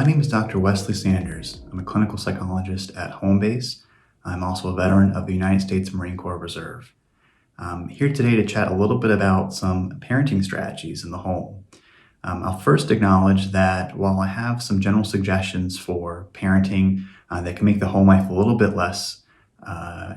My name is Dr. Wesley Sanders. I'm a clinical psychologist at Homebase. I'm also a veteran of the United States Marine Corps Reserve. I'm here today to chat a little bit about some parenting strategies in the home. I'll first acknowledge that while I have some general suggestions for parenting that can make the home life a little bit less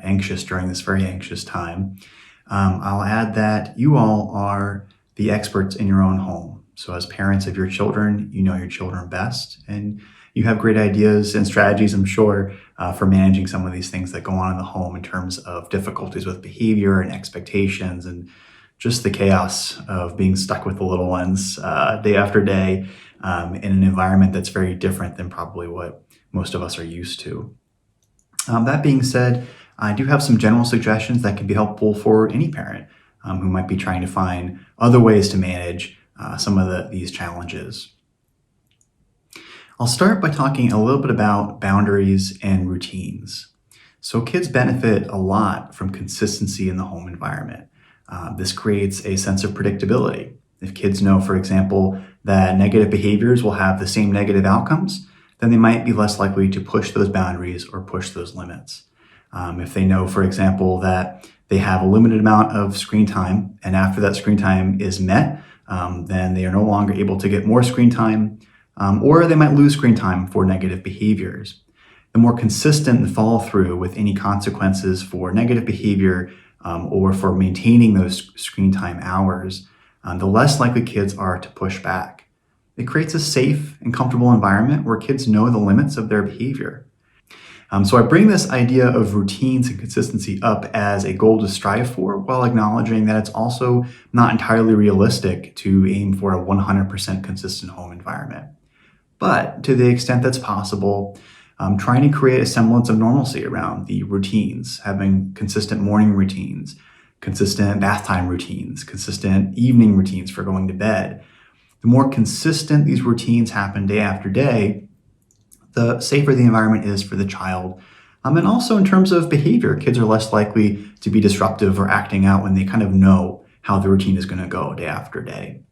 anxious during this very anxious time, I'll add that you all are the experts in your own home. So as parents of your children, you know your children best, and you have great ideas and strategies, I'm sure, for managing some of these things that go on in the home in terms of difficulties with behavior and expectations and just the chaos of being stuck with the little ones day after day in an environment that's very different than probably what most of us are used to. That being said, I do have some general suggestions that can be helpful for any parent who might be trying to find other ways to manage some of these challenges. I'll start by talking a little bit about boundaries and routines. So kids benefit a lot from consistency in the home environment. This creates a sense of predictability. If kids know, for example, that negative behaviors will have the same negative outcomes, then they might be less likely to push those boundaries or push those limits. If they know, for example, that they have a limited amount of screen time, and after that screen time is met, then they are no longer able to get more screen time, or they might lose screen time for negative behaviors. The more consistent the follow through with any consequences for negative behavior or for maintaining those screen time hours, the less likely kids are to push back. It creates a safe and comfortable environment where kids know the limits of their behavior. So I bring this idea of routines and consistency up as a goal to strive for, while acknowledging that it's also not entirely realistic to aim for a 100% consistent home environment. But to the extent that's possible, trying to create a semblance of normalcy around the routines, having consistent morning routines, consistent bath time routines, consistent evening routines for going to bed. The more consistent these routines happen day after day, the safer the environment is for the child. And also in terms of behavior, kids are less likely to be disruptive or acting out when they kind of know how the routine is going to go day after day.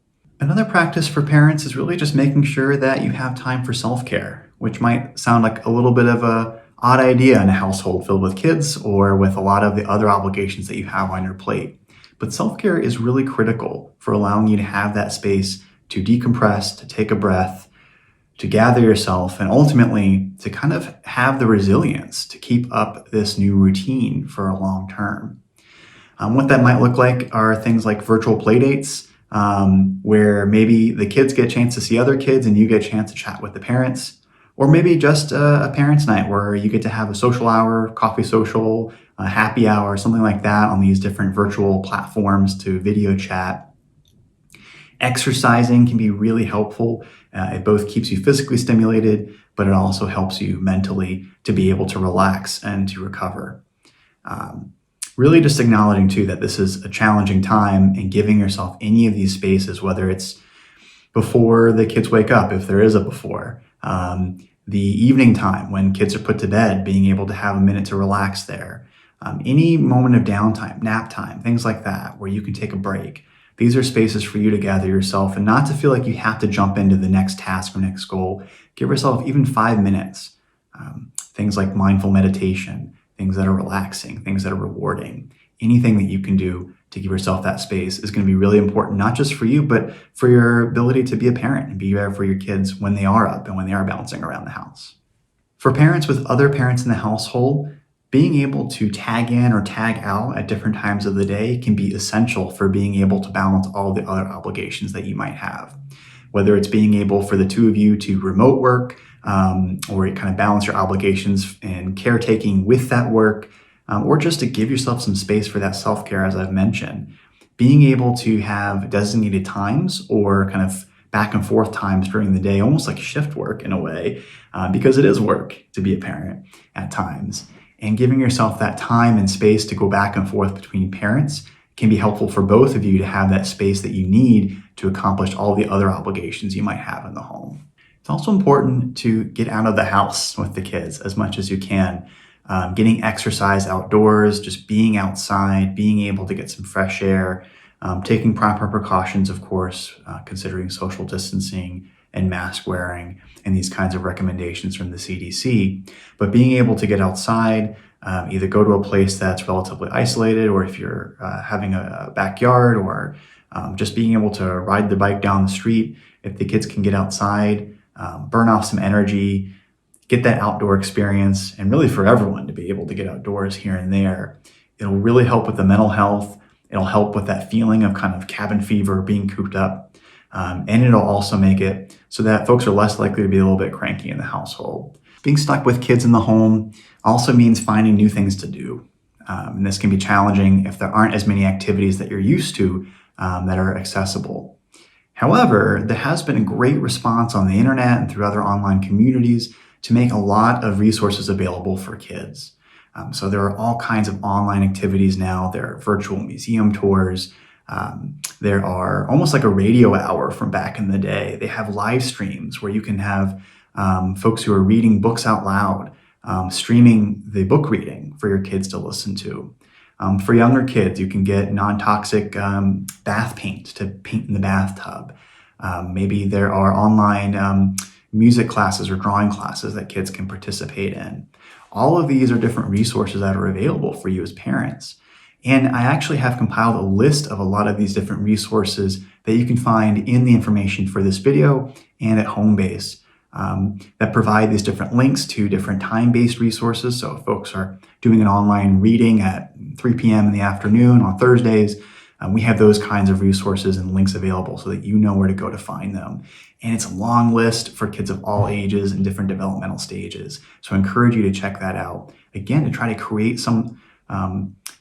Another practice for parents is really just making sure that you have time for self-care, which might sound like a little bit of an odd idea in a household filled with kids or with a lot of the other obligations that you have on your plate. But self-care is really critical for allowing you to have that space to decompress, to take a breath, to gather yourself, and ultimately to kind of have the resilience to keep up this new routine for a long term. What that might look like are things like virtual play dates, where maybe the kids get a chance to see other kids and you get a chance to chat with the parents, or maybe just a parents' night where you get to have a social hour, coffee social, a happy hour, something like that on these different virtual platforms to video chat. Exercising can be really helpful. It both keeps you physically stimulated, but it also helps you mentally to be able to relax and to recover. Really just acknowledging too that this is a challenging time and giving yourself any of these spaces, whether it's before the kids wake up, if there is a before, the evening time when kids are put to bed, being able to have a minute to relax there, any moment of downtime, nap time, things like that, where you can take a break. These are spaces for you to gather yourself and not to feel like you have to jump into the next task or next goal. Give yourself even 5 minutes. Things like mindful meditation, things that are relaxing, things that are rewarding. Anything that you can do to give yourself that space is going to be really important, not just for you, but for your ability to be a parent and be there for your kids when they are up and when they are bouncing around the house. For parents with other parents in the household, being able to tag in or tag out at different times of the day can be essential for being able to balance all the other obligations that you might have. Whether it's being able for the two of you to remote work or kind of balance your obligations and caretaking with that work, or just to give yourself some space for that self-care, as I've mentioned. Being able to have designated times or kind of back and forth times during the day, almost like shift work in a way, because it is work to be a parent at times. And giving yourself that time and space to go back and forth between parents can be helpful for both of you to have that space that you need to accomplish all the other obligations you might have in the home. It's also important to get out of the house with the kids as much as you can. Getting exercise outdoors, just being outside, being able to get some fresh air, taking proper precautions, of course, considering social distancing, and mask wearing and these kinds of recommendations from the CDC. But being able to get outside, either go to a place that's relatively isolated, or if you're having a backyard, or just being able to ride the bike down the street, if the kids can get outside, burn off some energy, get that outdoor experience, and really for everyone to be able to get outdoors here and there. It'll really help with the mental health. It'll help with that feeling of kind of cabin fever, being cooped up. And it'll also make it so that folks are less likely to be a little bit cranky in the household. Being stuck with kids in the home also means finding new things to do. And this can be challenging if there aren't as many activities that you're used to that are accessible. However, there has been a great response on the internet and through other online communities to make a lot of resources available for kids. So there are all kinds of online activities now. There are virtual museum tours. There are almost like a radio hour from back in the day. They have live streams where you can have folks who are reading books out loud, streaming the book reading for your kids to listen to. For younger kids, you can get non-toxic bath paint to paint in the bathtub. Maybe there are online music classes or drawing classes that kids can participate in. All of these are different resources that are available for you as parents. And I actually have compiled a list of a lot of these different resources that you can find in the information for this video and at Homebase that provide these different links to different time-based resources. So if folks are doing an online reading at 3 p.m. in the afternoon on Thursdays, we have those kinds of resources and links available so that you know where to go to find them. And it's a long list for kids of all ages and different developmental stages. So I encourage you to check that out. Again, to try to create some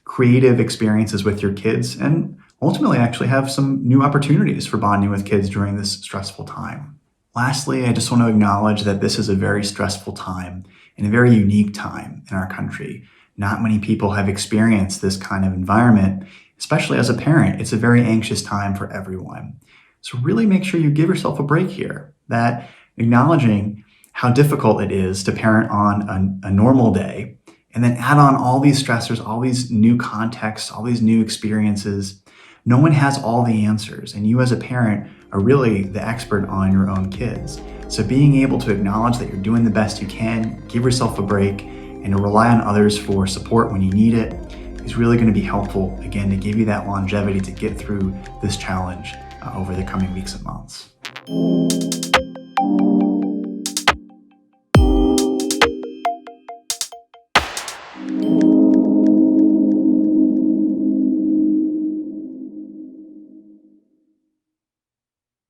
creative experiences with your kids and ultimately actually have some new opportunities for bonding with kids during this stressful time. Lastly, I just want to acknowledge that this is a very stressful time and a very unique time in our country. Not many people have experienced this kind of environment. Especially as a parent, it's a very anxious time for everyone. So really make sure you give yourself a break here, that acknowledging how difficult it is to parent on a normal day, and then add on all these stressors, all these new contexts, all these new experiences. No one has all the answers, and you as a parent are really the expert on your own kids. So being able to acknowledge that you're doing the best you can, give yourself a break, and to rely on others for support when you need it is really going to be helpful, again, to give you that longevity to get through this challenge over the coming weeks and months.